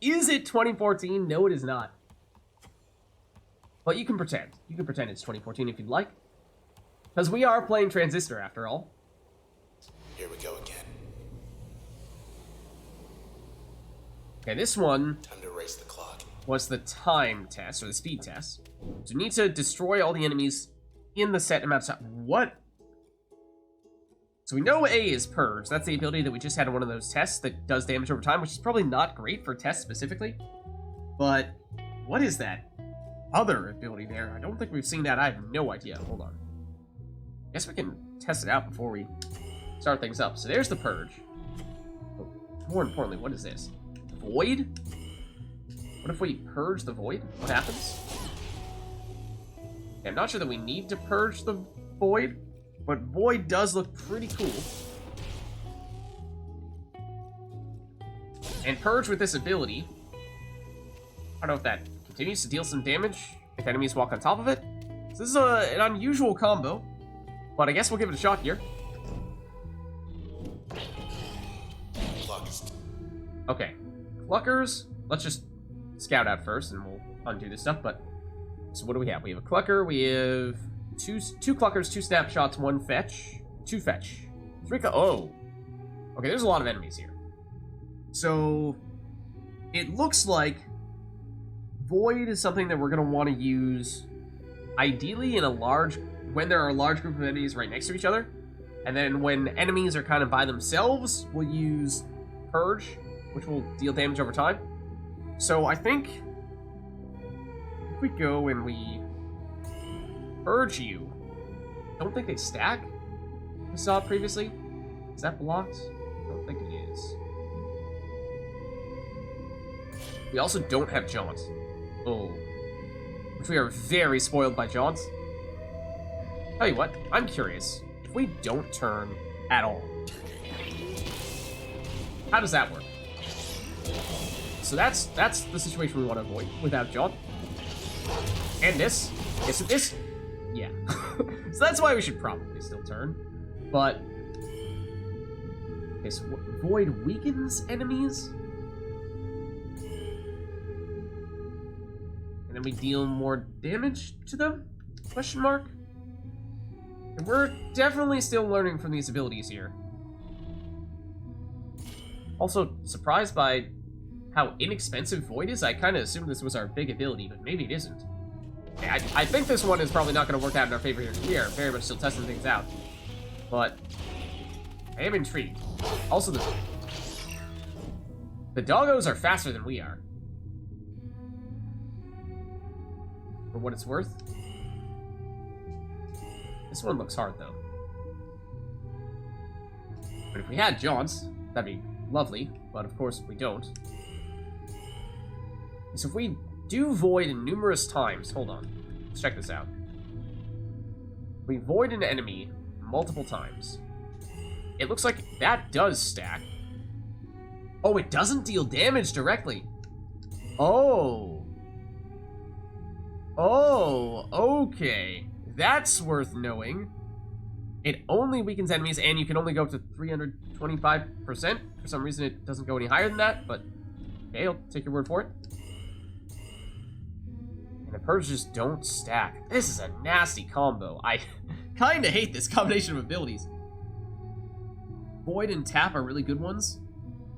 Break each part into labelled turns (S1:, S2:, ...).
S1: Is it 2014? No, it is not. But you can pretend. You can pretend it's 2014 if you'd like. Because we are playing Transistor, after all.
S2: Here we go again.
S1: Okay, this one
S2: Time to race the clock.
S1: was the time test, or the speed test. So you need to destroy all the enemies in the set amount of time. What? So we know A is Purge. That's the ability that we just had in one of those tests that does damage over time, which is probably not great for tests specifically. But what is that other ability there? I don't think we've seen that. I have no idea. Hold on. I guess we can test it out before we start things up. So there's the Purge. But more importantly, what is this? Void? What if we purge the Void? What happens? Okay, I'm not sure that we need to purge the Void, but Void does look pretty cool. And Purge with this ability, I don't know if that continues to deal some damage if enemies walk on top of it. So this is an unusual combo, but I guess we'll give it a shot here. Okay, Cluckers, let's just scout out first and we'll undo this stuff, but so what do we have? We have a Clucker, we have two Cluckers, 2 snapshots, 1 fetch, 2 fetch, 3 oh. Okay, there's a lot of enemies here. So it looks like Void is something that we're going to want to use ideally in when there are a large group of enemies right next to each other. And then when enemies are kind of by themselves, we'll use Purge, which will deal damage over time. So I think if we go and we Purge you, I don't think they stack. We saw it previously. Is that blocked? I don't think it is. We also don't have Jaunt. Oh. Which we are very spoiled by Jaunt. Tell you what, I'm curious. If we don't turn at all, how does that work? So that's the situation we want to avoid without Jaunt. And this. Yes, this. Yeah. So that's why we should probably still turn. But okay, so Void weakens enemies. And then we deal more damage to them? Question mark? And we're definitely still learning from these abilities here. Also, surprised by how inexpensive Void is. I kind of assumed this was our big ability, but maybe it isn't. I think this one is probably not going to work out in our favor here. We are very much still testing things out. But I am intrigued. Also, the doggos are faster than we are. For what it's worth. This one looks hard, though. But if we had Jaunts, that'd be lovely. But of course, we don't. So if we do Void numerous times, hold on, let's check this out. We Void an enemy multiple times. It looks like that does stack. Oh, it doesn't deal damage directly. Oh. Oh, okay. That's worth knowing. It only weakens enemies, and you can only go up to 325%. For some reason, it doesn't go any higher than that, but okay, I'll take your word for it. And the Purge just don't stack. This is a nasty combo. I kind of hate this combination of abilities. Void and Tap are really good ones.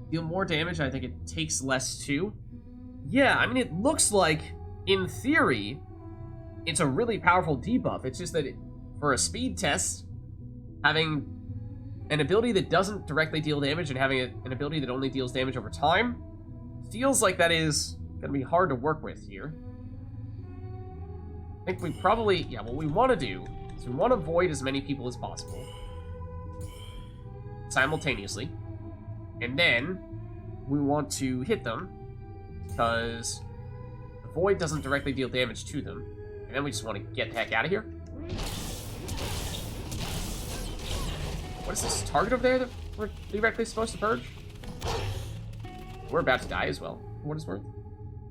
S1: Deal more damage, I think it takes less too. Yeah, I mean, it looks like, in theory, it's a really powerful debuff. It's just that for a speed test, having an ability that doesn't directly deal damage and having an ability that only deals damage over time feels like that is going to be hard to work with here. I think we probably, yeah, what we want to do is we want to Void as many people as possible simultaneously, and then we want to hit them because the Void doesn't directly deal damage to them, and then we just want to get the heck out of here. What is this target over there that we're directly supposed to purge? We're about to die as well, for what it's worth.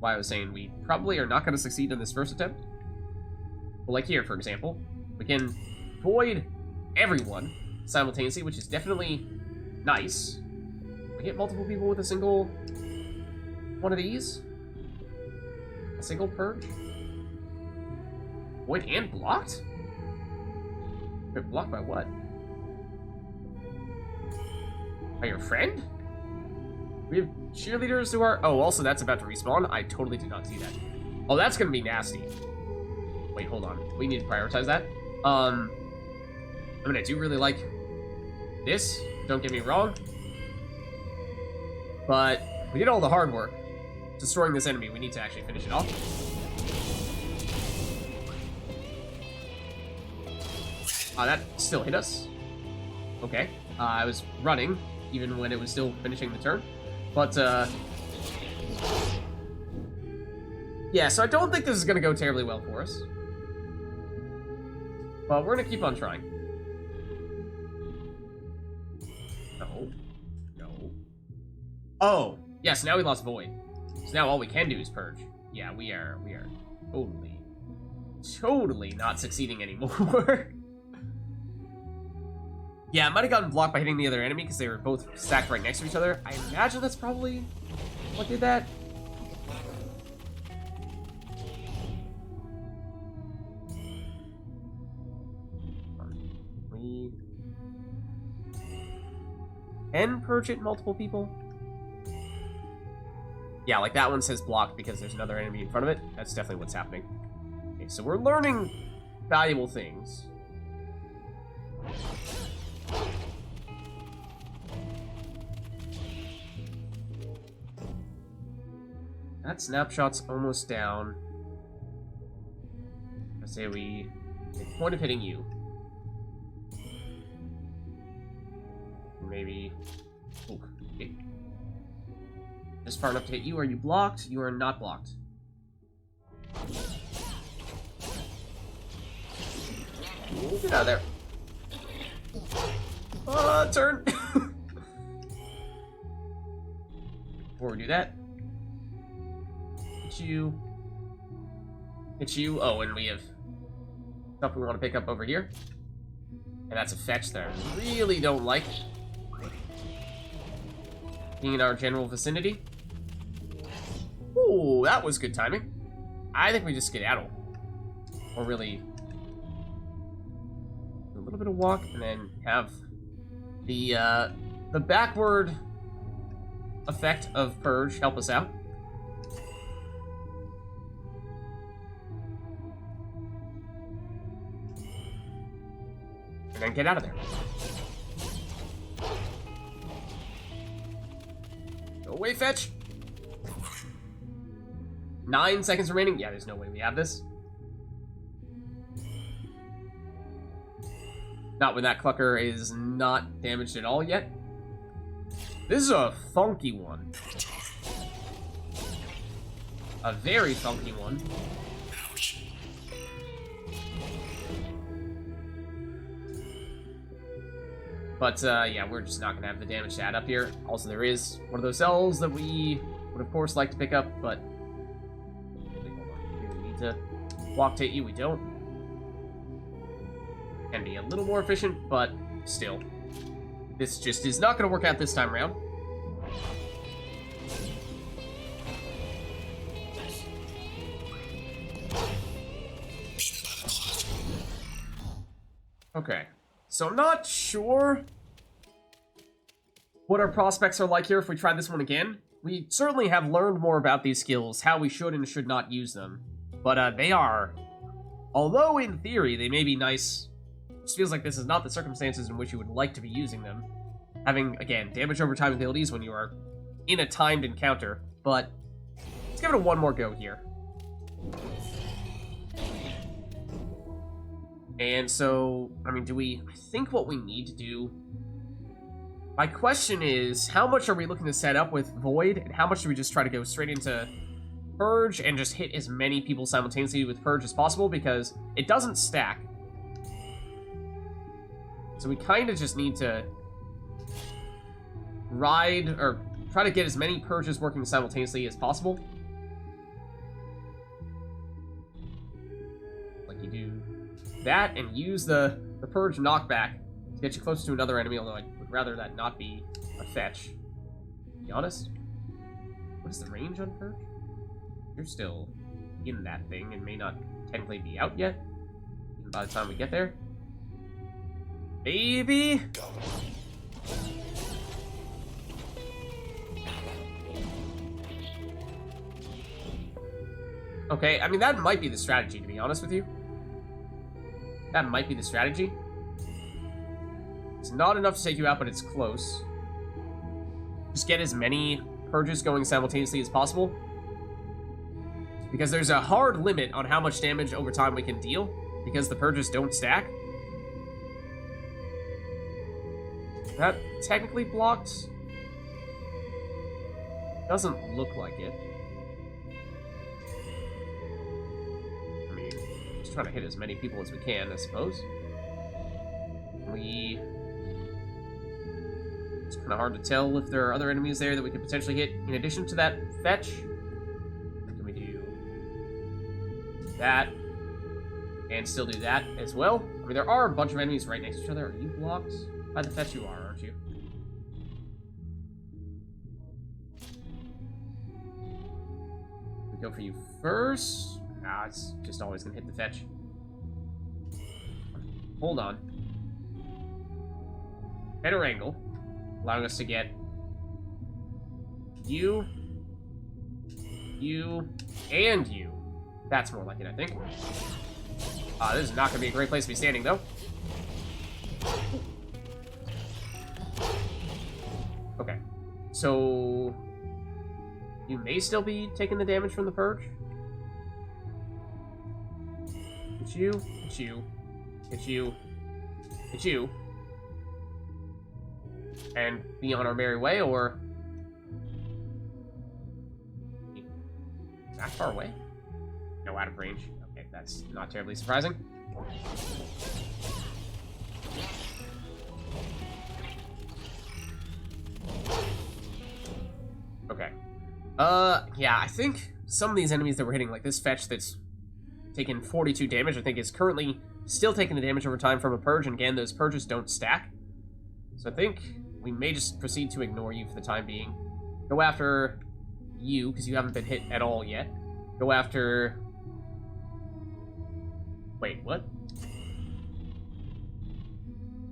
S1: Why I was saying we probably are not going to succeed in this first attempt. Well, like here, for example, we can Void everyone simultaneously, which is definitely nice. We hit multiple people with a single one of these. A single purge. Void and blocked? Wait, blocked by what? By your friend? We have cheerleaders who are... Oh, also that's about to respawn. I totally did not see that. Oh, that's gonna be nasty. Wait, hold on. We need to prioritize that. I mean, I do really like this. Don't get me wrong. But we did all the hard work destroying this enemy. We need to actually finish it off. That still hit us. Okay. I was running, even when it was still finishing the turn. But, yeah, so I don't think this is going to go terribly well for us. But we're going to keep on trying. No. No. Oh, yes, now we lost Void. So now all we can do is Purge. Yeah, we are totally not succeeding anymore. Yeah, I might have gotten blocked by hitting the other enemy because they were both stacked right next to each other. I imagine that's probably what did that. We can purge it multiple people. Yeah, like that one says blocked because there's another enemy in front of it. That's definitely what's happening. Okay, so we're learning valuable things. That snapshot's almost down. I say we make a point of hitting you. Maybe. Ooh, okay. Just far enough to hit you. Are you blocked? You are not blocked. Ooh, get out of there. Turn. Before we do that. Hit you. Oh, and we have stuff we want to pick up over here. And that's a fetch that I really don't like. Being in our general vicinity. Ooh, that was good timing. I think we just skedaddle. Or really... a little bit of walk, and then have the backward effect of Purge help us out. And then get out of there. Go away, fetch. 9 seconds remaining. Yeah, there's no way we have this. Not when that clucker is not damaged at all yet. This is a funky one. A very funky one. But, yeah, we're just not going to have the damage to add up here. Also, there is one of those cells that we would, of course, like to pick up, but... we need to walk to you. We don't. Can be a little more efficient, but still. This just is not going to work out this time around. Okay. So I'm not sure what our prospects are like here if we try this one again. We certainly have learned more about these skills, how we should and should not use them. But they are, although in theory they may be nice, it just feels like this is not the circumstances in which you would like to be using them. Having, again, damage over time abilities when you are in a timed encounter, but let's give it one more go here. And so, I mean, I think what we need to do... My question is, how much are we looking to set up with Void, and how much do we just try to go straight into Purge and just hit as many people simultaneously with Purge as possible, because it doesn't stack. So we kind of just need to ride, or try to get as many Purges working simultaneously as possible. Like you do that, and use the Purge knockback to get you close to another enemy, although I would rather that not be a fetch, to be honest. What is the range on Purge? You're still in that thing and may not technically be out yet. Even by the time we get there. Maybe?
S2: Go.
S1: Okay, I mean, that might be the strategy, to be honest with you. That might be the strategy. It's not enough to take you out, but it's close. Just get as many purges going simultaneously as possible. Because there's a hard limit on how much damage over time we can deal, because the purges don't stack. That technically blocked? Doesn't look like it. I mean, just trying to hit as many people as we can, I suppose. It's kind of hard to tell if there are other enemies there that we could potentially hit in addition to that fetch. Can we do that and still do that as well? I mean, there are a bunch of enemies right next to each other. Are you blocked by the fetch? You are, aren't you? We go for you first. Nah, it's just always gonna hit the fetch. Hold on. Better angle, allowing us to get you, and you. That's more like it, I think. This is not going to be a great place to be standing, though. Okay. So you may still be taking the damage from the purge. It's you, it's you, it's you, it's you. And be on our merry way, or that far away? No, out of range. Okay, that's not terribly surprising. Okay. Yeah, I think some of these enemies that we're hitting, like this fetch that's taking 42 damage, I think is currently still taking the damage over time from a purge, and again, those purges don't stack. So I think we may just proceed to ignore you for the time being. Go after you, because you haven't been hit at all yet. Go after... Wait, what?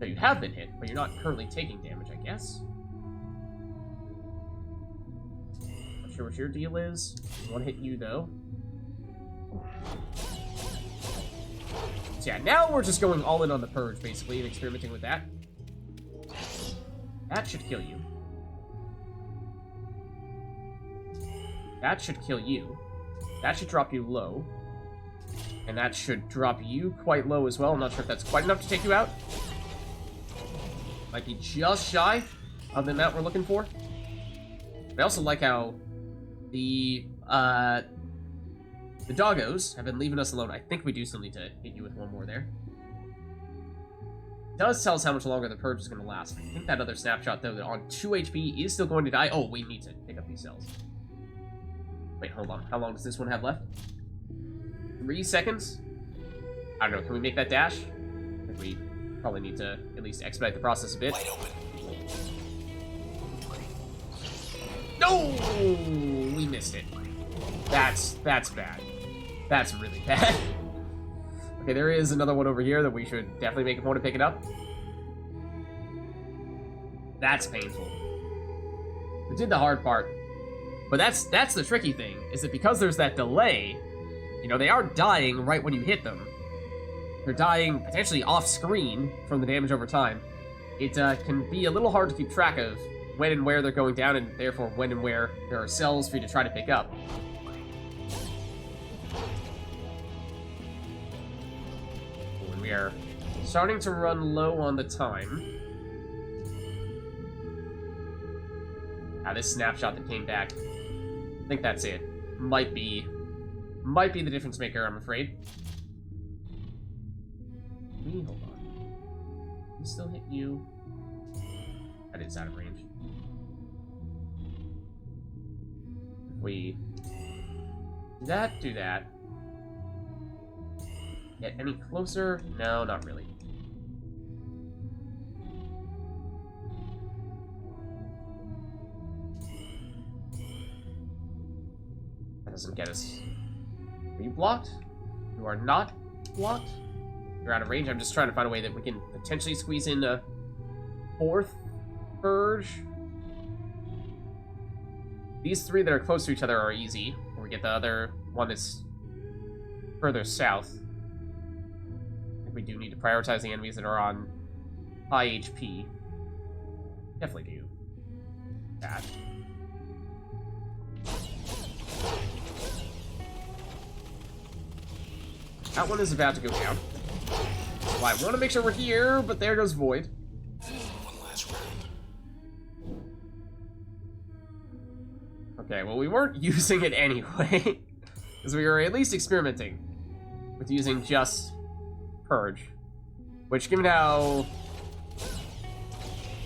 S1: No, you have been hit, but you're not currently taking damage, I guess. Not sure what your deal is. One hit you, though. So yeah, now we're just going all in on the purge, basically, and experimenting with that. That should kill you. That should kill you. That should drop you low. And that should drop you quite low as well. I'm not sure if that's quite enough to take you out. Might be just shy of the amount we're looking for. I also like how the doggos have been leaving us alone. I think we do still need to hit you with one more there. It does tell us how much longer the purge is going to last. I think that other snapshot, though, that on 2 HP is still going to die. Oh, we need to pick up these cells. Wait, hold on. How long does this one have left? 3 seconds? I don't know. Can we make that dash? I think we probably need to at least expedite the process a bit.
S2: Wide open.
S1: No! We missed it. That's bad. That's really bad. Okay, there is another one over here that we should definitely make a point of picking up. That's painful. We did the hard part. But that's the tricky thing, is that because there's that delay, you know, they are dying right when you hit them. They're dying potentially off-screen from the damage over time. It can be a little hard to keep track of when and where they're going down, and therefore when and where there are cells for you to try to pick up. When we are starting to run low on the time. This snapshot that came back, I think that's it. Might be the difference maker, I'm afraid. Hold on. We still hit you. That is out of range. If we do that. Get any closer? No, not really. doesn't get us. Are you blocked? You are not blocked. You're out of range. I'm just trying to find a way that we can potentially squeeze in a 4th purge. These 3 that are close to each other are easy. We get the other one that's further south. I think we do need to prioritize the enemies that are on high HP. Definitely do that. That one is about to go down. Well, I want to make sure we're here, but there goes Void.
S2: One last round.
S1: Okay, well, we weren't using it anyway, because we were at least experimenting with using just Purge. Which, given how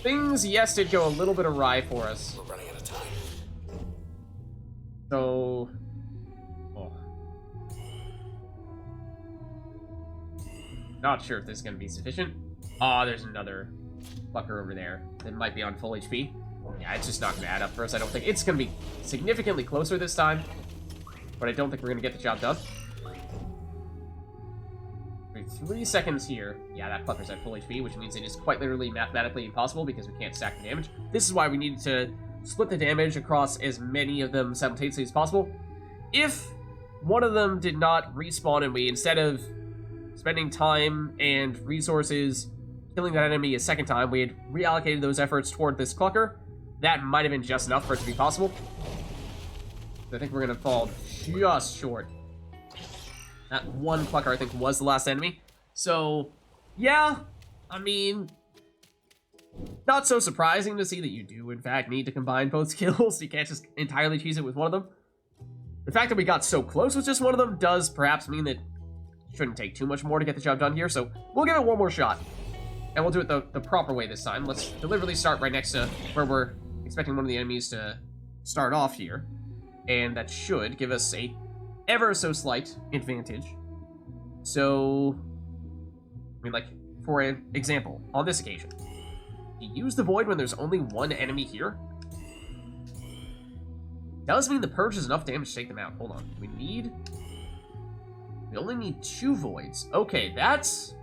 S1: things, yes, did go a little bit awry for us.
S2: We're running out of time.
S1: So... oh. Not sure if this is going to be sufficient. Ah, there's another fucker over there that might be on full HP. Yeah, it's just not going to add up for us, I don't think. It's going to be significantly closer this time, but I don't think we're going to get the job done. 3 seconds here. Yeah, that fucker's at full HP, which means it is quite literally mathematically impossible because we can't stack the damage. This is why we needed to split the damage across as many of them simultaneously as possible. If one of them did not respawn and we, instead of spending time and resources killing that enemy a second time, we had reallocated those efforts toward this clucker, that might have been just enough for it to be possible. I think we're going to fall just short. That one clucker, I think, was the last enemy. So, yeah, I mean, not so surprising to see that you do, in fact, need to combine both skills. You can't just entirely cheese it with one of them. The fact that we got so close with just one of them does perhaps mean that it shouldn't take too much more to get the job done here, so we'll give it one more shot. And we'll do it the proper way this time. Let's deliberately start right next to where we're expecting one of the enemies to start off here. And that should give us a ever so slight advantage. So, I mean, like, for an example, on this occasion, you use the Void when there's only one enemy here. Does mean the Purge is enough damage to take them out. Hold on. We only need 2 Voids. Okay, that's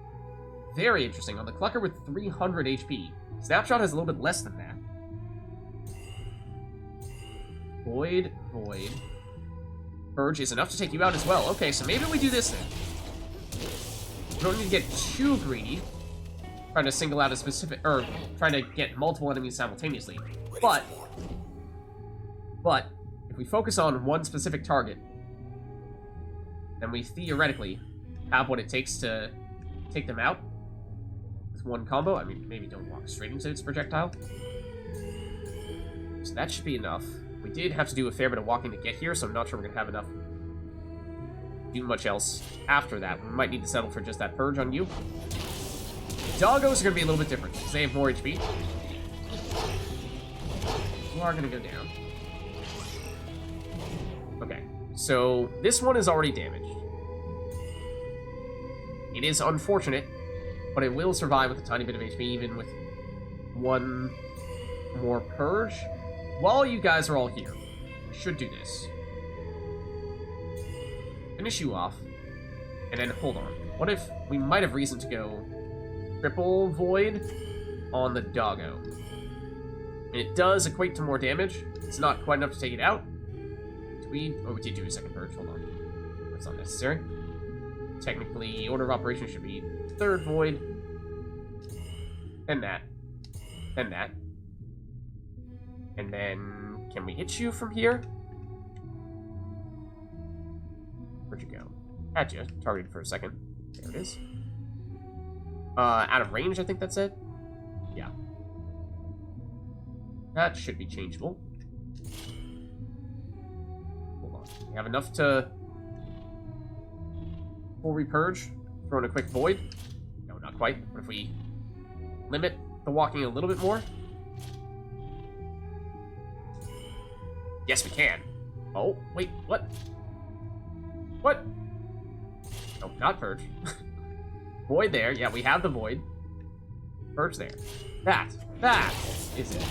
S1: very interesting. On the Clucker with 300 HP, Snapshot has a little bit less than that. Void, Void. Purge is enough to take you out as well. Okay, so maybe we do this then. We don't need to get too greedy, trying to single out a specific, or trying to get multiple enemies simultaneously. But if we focus on one specific target, then we theoretically have what it takes to take them out with one combo. I mean, maybe don't walk straight into its projectile. So that should be enough. We did have to do a fair bit of walking to get here, so I'm not sure we're going to have enough to do much else after that. We might need to settle for just that Purge on you. Doggos are going to be a little bit different, because they have more HP. You are going to go down. Okay, so this one is already damaged. It is unfortunate, but it will survive with a tiny bit of HP, even with one more Purge. While you guys are all here, we should do this. Finish you off, and then hold on. What if we might have reason to go triple Void on the Doggo? And it does equate to more damage. It's not quite enough to take it out. Oh, we did do a second Purge. Hold on. That's not necessary. Technically, order of operation should be 3rd Void. And that. And that. And then, can we hit you from here? Where'd you go? Had you. Targeted for a second. There it is. Out of range, I think that's it. Yeah. That should be changeable. Hold on. We have enough to full repurge. Throw in a quick Void. No, not quite. What if we limit the walking a little bit more? Yes, we can. Oh, wait, what? What? No, not Purge. Void there. Yeah, we have the Void. Purge there. That is it.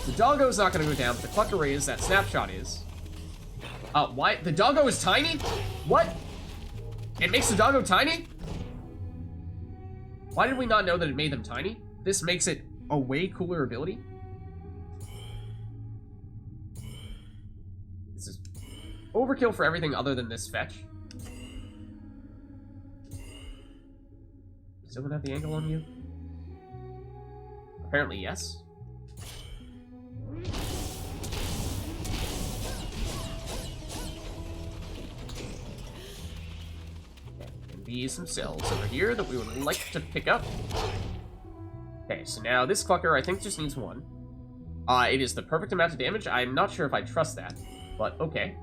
S1: The Doggo's not going to go down, but the Clucker is, that Snapshot is. Why? The doggo is tiny? What? It makes the doggo tiny? Why did we not know that it made them tiny? This makes it a way cooler ability. This is overkill for everything other than this fetch. Still gonna have the angle on you? Apparently, yes. And these some cells over here that we would like to pick up. Okay, so now this clucker I think just needs one. It is the perfect amount of damage. I'm not sure if I trust that, but okay.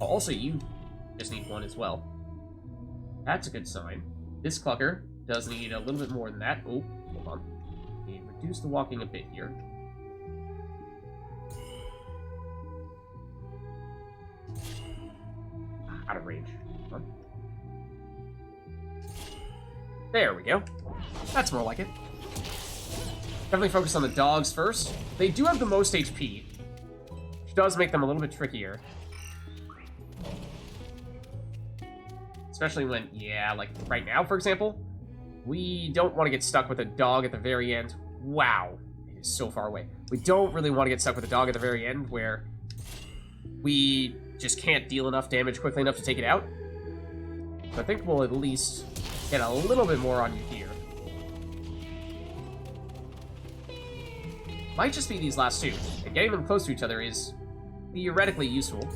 S1: Oh, also, you just need one as well. That's a good sign. This clucker does need a little bit more than that. Oh, hold on. We reduce the walking a bit here. Out of range. Hold on. There we go. That's more like it. Definitely focus on the dogs first. They do have the most HP, which does make them a little bit trickier. Especially when, yeah, like right now, for example, we don't want to get stuck with a dog at the very end. Wow, it is so far away. We don't really want to get stuck with a dog at the very end where we just can't deal enough damage quickly enough to take it out. So I think we'll at least get a little bit more on you here. Might just be these last two, and getting them close to each other is theoretically useful.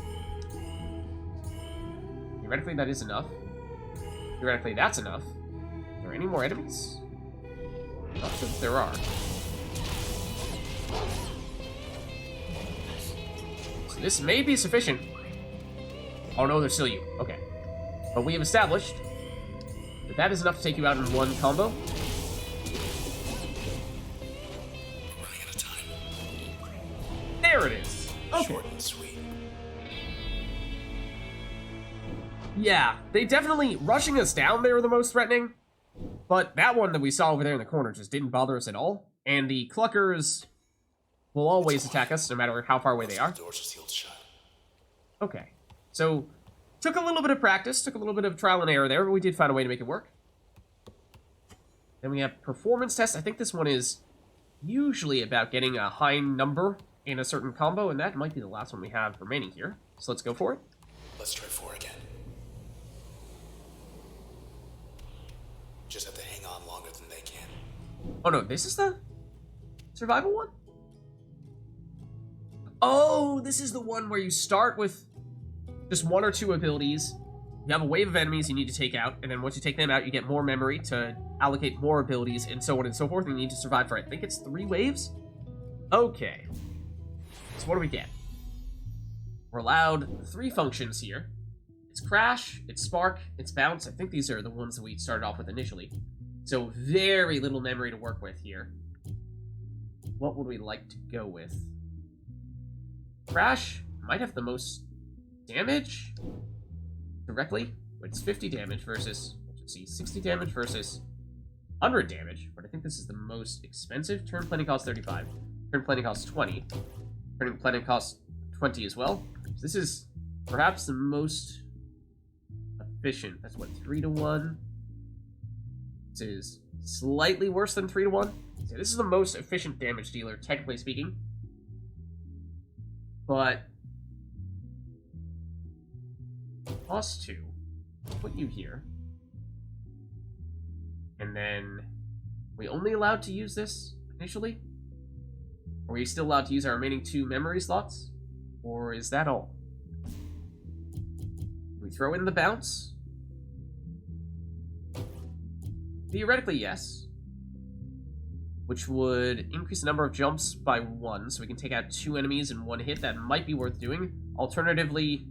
S1: Theoretically, that is enough. Theoretically, that's enough. Are there any more enemies? Not sure if there are. So this may be sufficient. Oh no, there's still you. Okay. But we have established that that is enough to take you out in one combo. There it is. Okay.
S2: Short and sweet.
S1: Yeah, they definitely, rushing us down, they were the most threatening. But that one that we saw over there in the corner just didn't bother us at all. And the cluckers will always attack us, no matter how far away they are.
S2: Doors are sealed shut.
S1: Okay. So, took a little bit of practice, took a little bit of trial and error there, but we did find a way to make it work. Then we have performance test. I think this one is usually about getting a high number in a certain combo, and that might be the last one we have remaining here. So let's go for it.
S2: Let's try 4 again. Just have to hang on longer than they can.
S1: Oh no, this is the survival one? Oh, this is the one where you start with just 1 or 2 abilities. You have a wave of enemies you need to take out, and then once you take them out, you get more memory to allocate more abilities, and so on and so forth, and you need to survive for, I think it's 3 waves? Okay. So what do we get? We're allowed 3 functions here. It's Crash, it's Spark, it's Bounce. I think these are the ones that we started off with initially. So very little memory to work with here. What would we like to go with? Crash might have the most damage directly. It's 50 damage versus, let's see, 60 damage versus 100 damage. But I think this is the most expensive. Turn planning costs 35. Turn planning costs 20. Turn planning costs 20 as well. So this is perhaps the most efficient. That's what, 3 to 1? This is slightly worse than 3 to 1. So this is the most efficient damage dealer, technically speaking. But plus 2. Put you here. And then we only allowed to use this initially? Are we still allowed to use our remaining 2 memory slots? Or is that all? We throw in the bounce? Theoretically, yes. Which would increase the number of jumps by 1, so we can take out 2 enemies in 1 hit. That might be worth doing. Alternatively,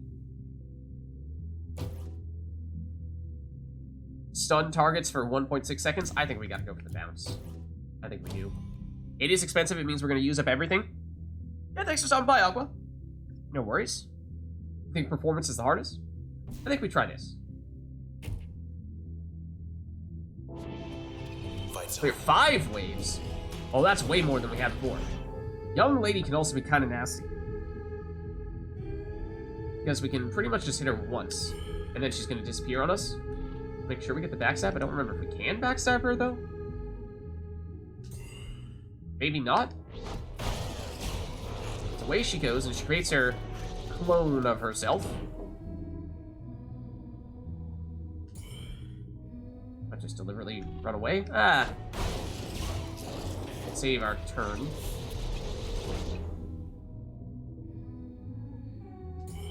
S1: stun targets for 1.6 seconds. I think we gotta go for the bounce. I think we do. It is expensive. It means we're gonna use up everything. Yeah, thanks for stopping by, Aqua. No worries. I think performance is the hardest. I think we try this. We have 5 waves. Oh, that's way more than we had before. Young lady can also be kind of nasty. because we can pretty much just hit her once, and then she's going to disappear on us. Make sure we get the backstab. I don't remember if we can backstab her, though. Maybe not. But away she goes, and she creates her clone of herself. Might just deliberately run away. Ah! Let's save our turn.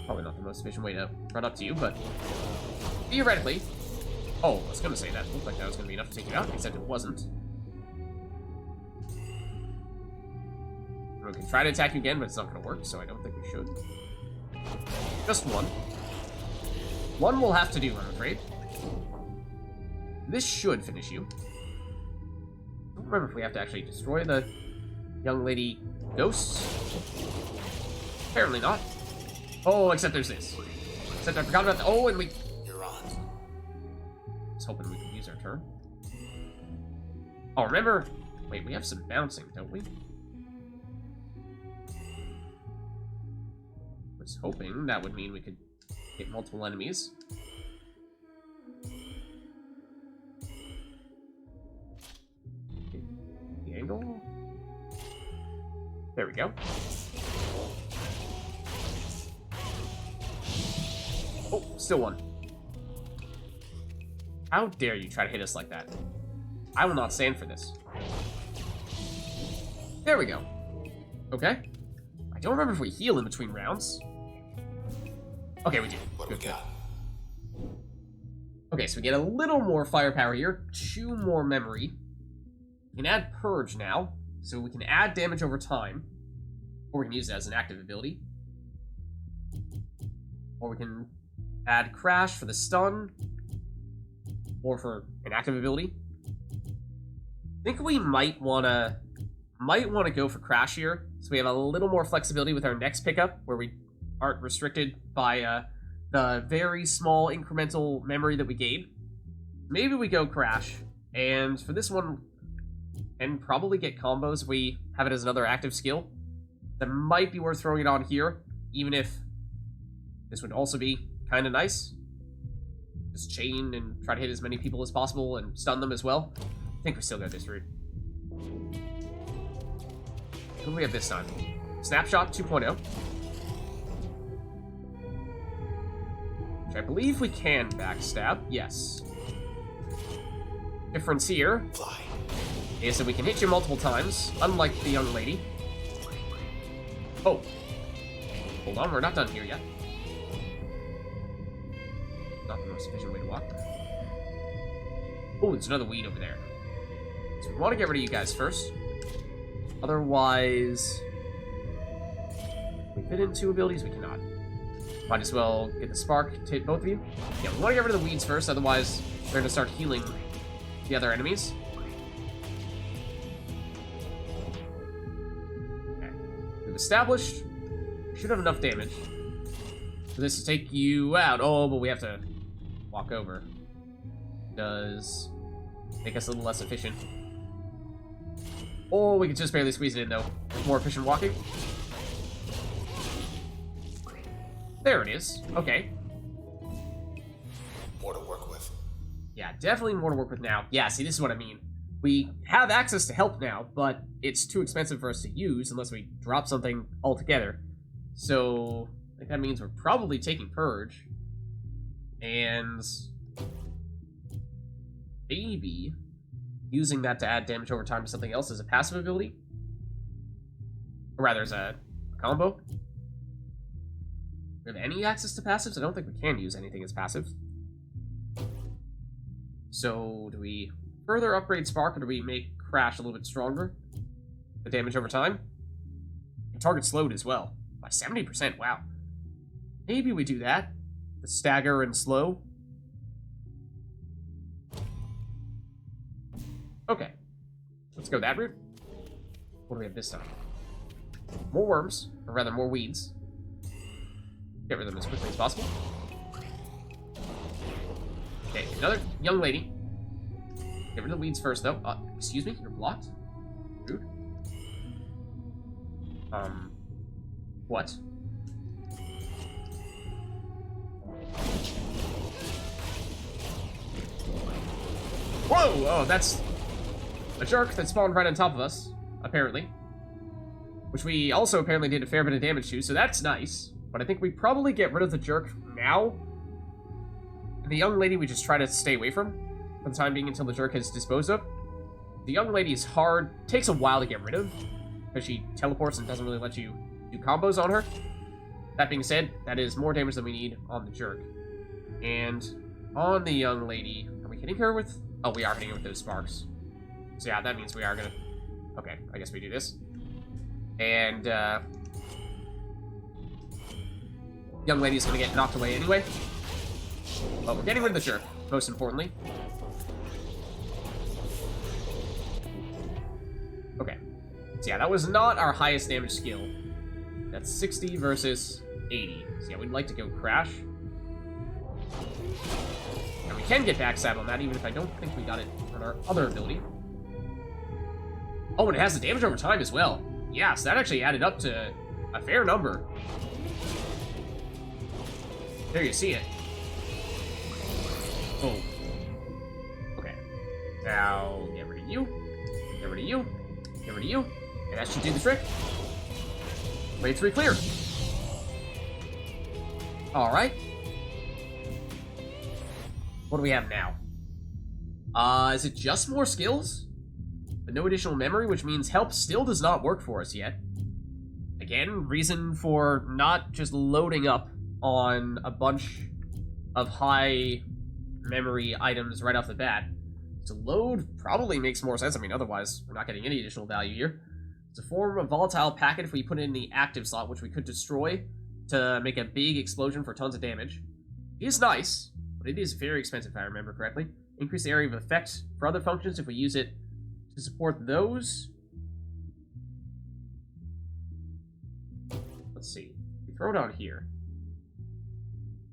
S1: Probably not the most efficient way to run up to you, but theoretically... Oh, I was gonna say that. Looked like that was gonna be enough to take you out, except it wasn't. We can try to attack you again, but it's not gonna work, so I don't think we should. Just one. One will have to do, I'm afraid. This should finish you. I don't remember if we have to actually destroy the young lady ghosts. Apparently not. Oh, except there's this. Except I forgot about the... Oh, and we...
S2: You're on.
S1: I was hoping we could use our turn. Oh, remember... Wait, we have some bouncing, don't we? I was hoping that would mean we could hit multiple enemies. The angle? There we go. Oh, still one. How dare you try to hit us like that? I will not stand for this. There we go. Okay. I don't remember if we heal in between rounds. Okay, we do.
S2: What do we got?
S1: Okay, so we get a little more firepower here. 2 more memory. We can add Purge now, so we can add damage over time. Or we can use it as an active ability. Or we can add Crash for the stun. Or for an active ability. I think we might wanna go for Crash here, so we have a little more flexibility with our next pickup, where we aren't restricted by the very small incremental memory that we gain. Maybe we go Crash, and for this one, and probably get combos if we have it as another active skill. That might be worth throwing it on here, even if this would also be kind of nice. Just chain and try to hit as many people as possible and stun them as well. I think we still got this route. What do we have this time? Snapshot 2.0. Which I believe we can backstab. Yes. Difference here
S2: Fly.
S1: is that we can hit you multiple times, unlike the young lady. Oh. Hold on, we're not done here yet. Not the most efficient way to walk. Oh, there's another weed over there. So we want to get rid of you guys first. Otherwise... Can we fit in 2 abilities? We cannot. Might as well get the spark to hit both of you. Yeah, we want to get rid of the weeds first, otherwise they're going to start healing the other enemies. Okay. We've established we should have enough damage for this to take you out. Oh, but we have to walk over. Does make us a little less efficient. Oh, we can just barely squeeze it in, though. More efficient walking. There it is. Okay.
S2: More to work with.
S1: Yeah, definitely more to work with now. Yeah, see, this is what I mean. We have access to help now, but it's too expensive for us to use unless we drop something altogether. So, I think that means we're probably taking Purge. And... maybe using that to add damage over time to something else as a passive ability. Or rather, as a combo. Do we have any access to passives? I don't think we can use anything as passive. So, do we further upgrade Spark, or do we make Crash a little bit stronger? The damage over time? And target slowed as well. By 70%, wow. Maybe we do that. The stagger and slow. Okay. Let's go that route. What do we have this time? More worms, or rather more weeds. Get rid of them as quickly as possible. Okay, another young lady. Get rid of the weeds first, though. Excuse me, you're blocked? Rude. What? Whoa! Oh, that's a jerk that spawned right on top of us, apparently. Which we also apparently did a fair bit of damage to, so that's nice. But I think we probably get rid of the jerk now. And the young lady we just try to stay away from for the time being until the jerk is disposed of. The young lady is hard, takes a while to get rid of, because she teleports and doesn't really let you do combos on her. That being said, that is more damage than we need on the jerk. And on the young lady, are we hitting her with... Oh, we are hitting her with those sparks. So yeah, that means we are gonna... Okay, I guess we do this. And, young lady's gonna get knocked away anyway. But we're getting rid of the jerk, most importantly. Okay. So yeah, that was not our highest damage skill. That's 60 versus 80. So yeah, we'd like to go crash. And we can get backstab on that, even if I don't think we got it on our other ability. Oh, and it has the damage over time as well. Yeah, so that actually added up to a fair number. There you see it. Oh. Okay. Now, get rid of you. Get rid of you. Get rid of you. And that should do the trick. Wave 3 clear. Alright. What do we have now? Is it just more skills? But no additional memory, which means help still does not work for us yet. Again, reason for not just loading up on a bunch of high memory items right off the bat. To load probably makes more sense. I mean, otherwise, we're not getting any additional value here. It's a form of volatile packet if we put it in the active slot, which we could destroy to make a big explosion for tons of damage. It is nice, but it is very expensive if I remember correctly. Increase the area of effect for other functions if we use it to support those. Let's see. We throw it on here.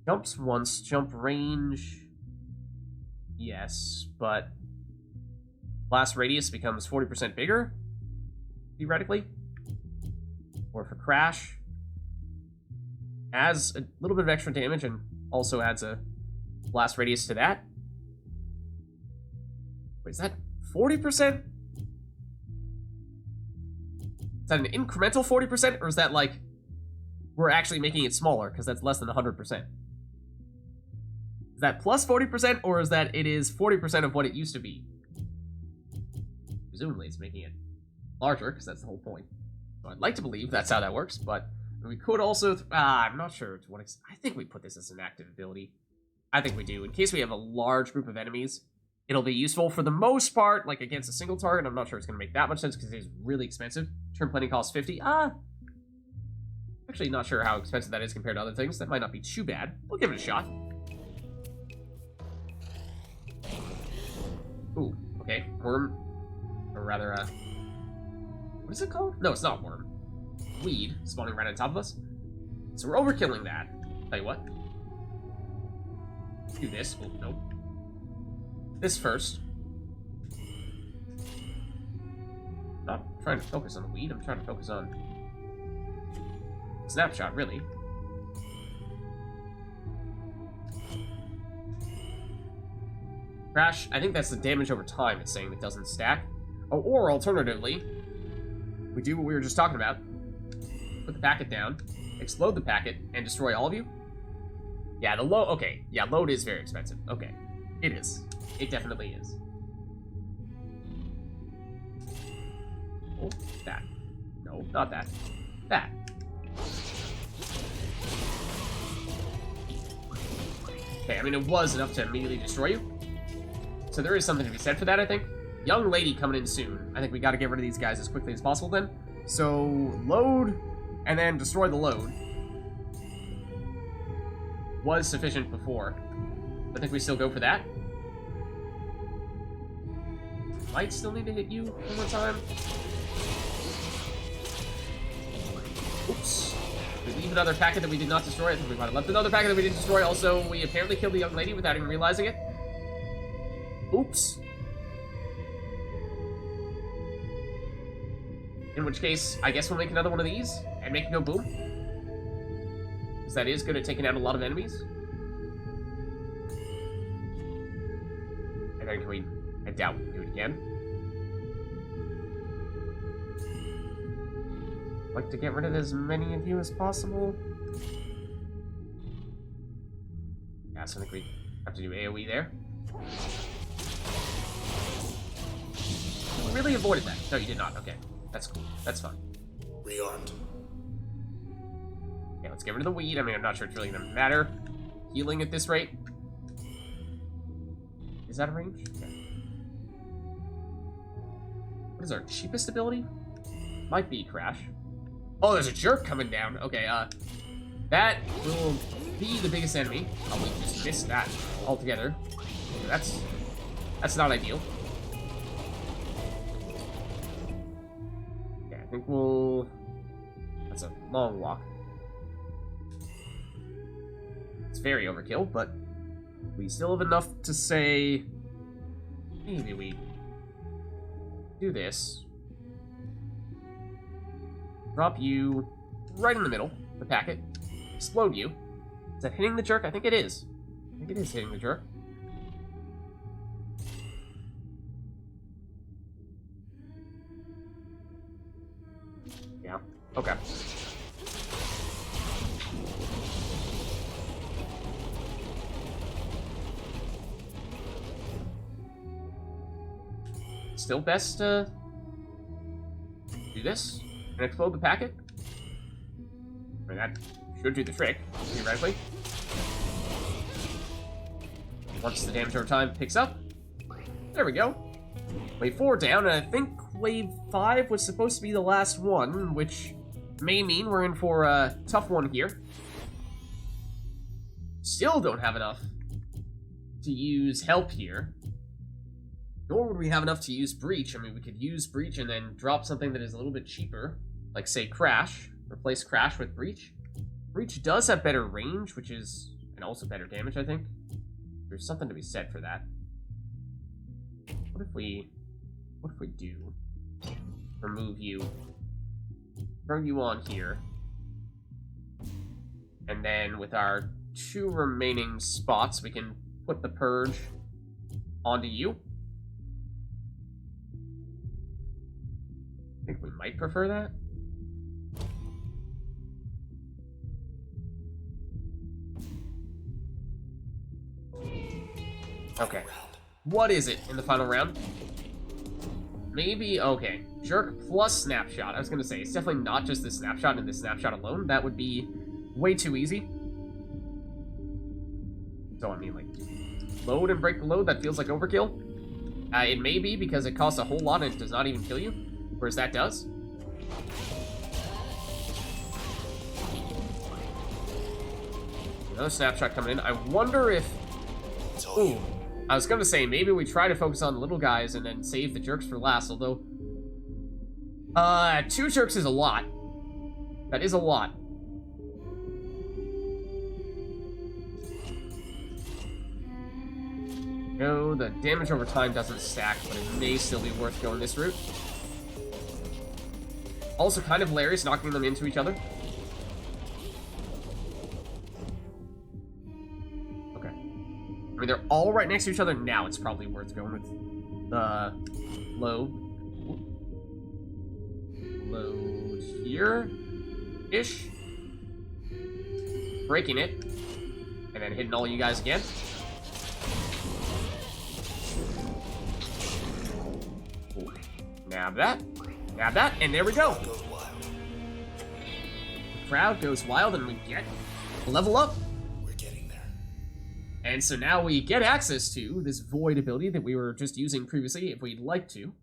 S1: Jumps once, jump range. Yes, but blast radius becomes 40% bigger, theoretically. Or for crash, adds a little bit of extra damage and also adds a blast radius to that. Wait, is that 40%? Is that an incremental 40%, or is that like we're actually making it smaller because that's less than 100%? Is that plus 40%, or is that it is 40% of what it used to be? Presumably it's making it larger, because that's the whole point. So I'd like to believe that's how that works, but we could also... I'm not sure to what extent... I think we put this as an active ability. I think we do. In case we have a large group of enemies, it'll be useful for the most part, like against a single target. I'm not sure it's going to make that much sense, because it's really expensive. Turn planning costs 50. Actually not sure how expensive that is compared to other things. That might not be too bad. We'll give it a shot. Ooh, okay. Worm. Or rather, what is it called? No, it's not worm. Weed spawning right on top of us. So we're overkilling that. Tell you what. Do this. Oh, nope. This first. Not trying to focus on the weed. I'm trying to focus on snapshot, really. Crash, I think that's the damage over time it's saying that doesn't stack. Oh, or alternatively, we do what we were just talking about. Put the packet down, explode the packet, and destroy all of you. Yeah, the load, okay. Yeah, load is very expensive. Okay. It is. It definitely is. Oh, that. No, not that. That. Okay, I mean, it was enough to immediately destroy you. So there is something to be said for that, I think. Young lady coming in soon. I think we got to get rid of these guys as quickly as possible then. So, load, and then destroy the load. Was sufficient before. I think we still go for that. Might still need to hit you one more time. Oops. We leave another packet that we did not destroy. I think we might have left another packet that we didn't destroy. Also, we apparently killed the young lady without even realizing it. Oops. In which case, I guess we'll make another one of these and make it go boom. Because that is good at taking out a lot of enemies. And then can we I doubt we can do it again. I'd like to get rid of as many of you as possible. Yeah, so I think we have to do AoE there. You really avoided that. No, you did not. Okay, that's cool. That's fine.
S2: Rearmed.
S1: Okay, let's get rid of the weed. I mean, I'm not sure it's really gonna matter. Healing at this rate. Is that a range? Okay. What is our cheapest ability? Might be Crash. Oh, there's a jerk coming down. Okay, that will be the biggest enemy. Oh, we just missed that altogether. That's not ideal. Okay, I think we'll... That's a long walk. It's very overkill, but we still have enough to say... Maybe we do this. Drop you right in the middle, the packet. Explode you. Is that hitting the jerk? I think it is. I think it is hitting the jerk. Yeah. Okay. Still best to do this and explode the packet. I mean, that should do the trick, theoretically. Once the damage over time picks up. There we go. Wave 4 down, and I think wave 5 was supposed to be the last one, which may mean we're in for a tough one here. Still don't have enough to use help here. Nor would we have enough to use Breach. I mean, we could use Breach and then drop something that is a little bit cheaper. Like, say, Crash. Replace Crash with Breach. Breach does have better range, which is... and also better damage, I think. There's something to be said for that. What if we do? Remove you. Throw you on here. And then with our 2 remaining spots, we can put the Purge onto you. I think we might prefer that. Okay. What is it in the final round? Maybe, okay. Jerk plus snapshot. I was gonna say, it's definitely not just the snapshot and the snapshot alone. That would be way too easy. So, I mean, like, load and break the load, that feels like overkill. It may be because it costs a whole lot and it does not even kill you. Whereas that does. Another snapshot coming in. I wonder if... Ooh. I was gonna say, maybe we try to focus on the little guys and then save the jerks for last, although... 2 jerks is a lot. That is a lot. No, the damage over time doesn't stack, but it may still be worth going this route. Also kind of hilarious, knocking them into each other. Okay. I mean, they're all right next to each other now. It's probably worth going with the load. Load here-ish. Breaking it. And then hitting all you guys again. Ooh. Nab that. Nab that, and there we go. Crowd goes wild, and we get level up.
S2: We're getting there.
S1: And so now we get access to this void ability that we were just using previously, if we'd like to.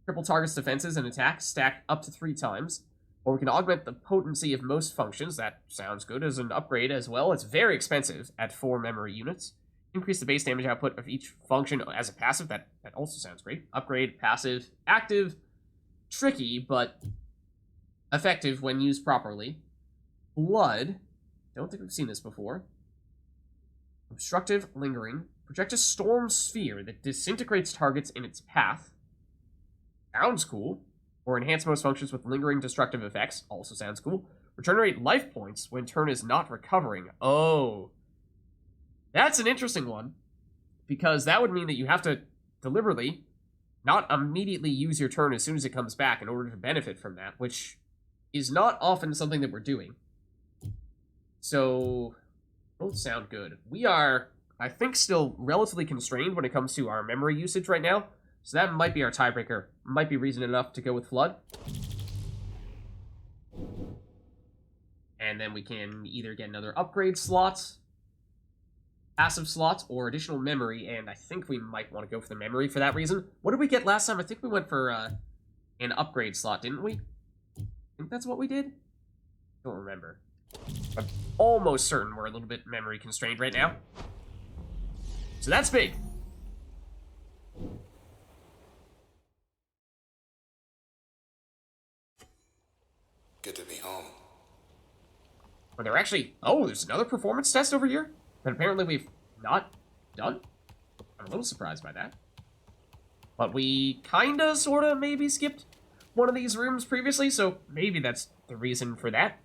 S1: Triple targets defenses and attacks stack up to 3 times. Or we can augment the potency of most functions. That sounds good as an upgrade as well. It's very expensive at 4 memory units. Increase the base damage output of each function as a passive. That also sounds great. Upgrade, passive, active. Tricky, but effective when used properly. Blood. Don't think we've seen this before. Obstructive, lingering. Project a storm sphere that disintegrates targets in its path. Sounds cool. Or enhance most functions with lingering destructive effects. Also sounds cool. Regenerate life points when turn is not recovering. Oh. That's an interesting one. Because that would mean that you have to deliberately not immediately use your turn as soon as it comes back in order to benefit from that, which is not often something that we're doing. So, both sound good. We are, I think, still relatively constrained when it comes to our memory usage right now, so that might be our tiebreaker. Might be reason enough to go with Flood. And then we can either get another upgrade slot, passive slot, or additional memory, and I think we might want to go for the memory for that reason. What did we get last time? I think we went for an upgrade slot, didn't we? I think that's what we did? Don't remember. I'm almost certain we're a little bit memory constrained right now. So that's big.
S2: Good to be home.
S1: Are there actually... Oh, there's another performance test over here that apparently we've not done? I'm a little surprised by that. But we kinda, sorta, maybe skipped one of these rooms previously, so maybe that's the reason for that.